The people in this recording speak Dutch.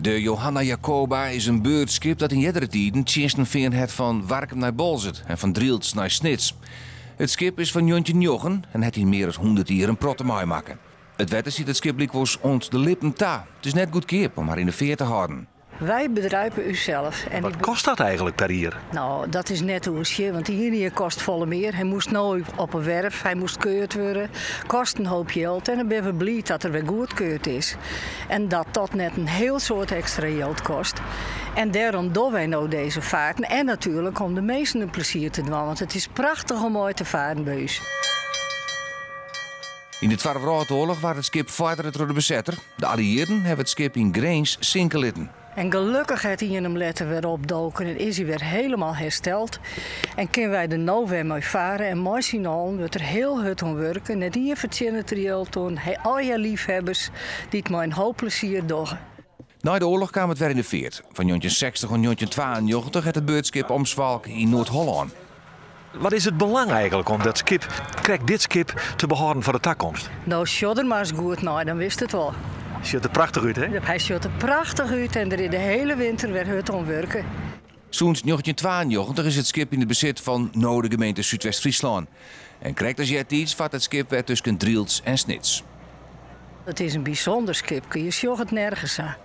De Johanna Jacoba is een beurtskip dat in eerdere tijden tjensten vindt het van Warkum naar Bolzert en van Drielts naar Snits. Het schip is van Jontje Njochen en het in meer dan 100 jaar een protte maken. Het wetter ziet het schip likwoes ont de lippen ta. Het is net goed kip om haar in de veer te houden. Wij bedrijven uzelf. En Wat kost dat eigenlijk per jaar? Nou, dat is net oesje, want hier kost volle meer. Hij moest nooit op een werf, hij moest keurd worden. Kost een hoop geld en dan ben we blij dat er weer goed keurd is. En dat net een heel soort extra geld kost. En daarom doen wij nou deze vaarten. En natuurlijk om de meesten een plezier te doen, want het is prachtig om mooi te varen bij ons. In de Tweede Wereldoorlog was het schip verder door de bezetter. De Allieerden hebben het schip in Grains zinken litten. En gelukkig heeft hij in hem letter weer opdoken en is hij weer helemaal hersteld. En kunnen wij er nou weer mee varen en mooi zien al dat er heel hard om werken. Net hier verzinnen het riel toen al je liefhebbers die het maar een hoop plezier doen. Na de oorlog kwam het weer in de veert. Van 1960 en 1992 het beurtskip omzwalk in Noord-Holland. Wat is het belang eigenlijk om dit schip te behouden voor de toekomst? Nou, sjodder maar eens goed, nou, dan wist het wel. Ziet er prachtig uit, hè? Hij ziet er prachtig uit en er is de hele winter weer hard om werken. Sinds 1992 is het schip in het bezit van de gemeente Zuidwest-Friesland. En krijgt als je iets vat het schip weer tussen Drielts en Snits. Het is een bijzonder schip, je zag het nergens aan.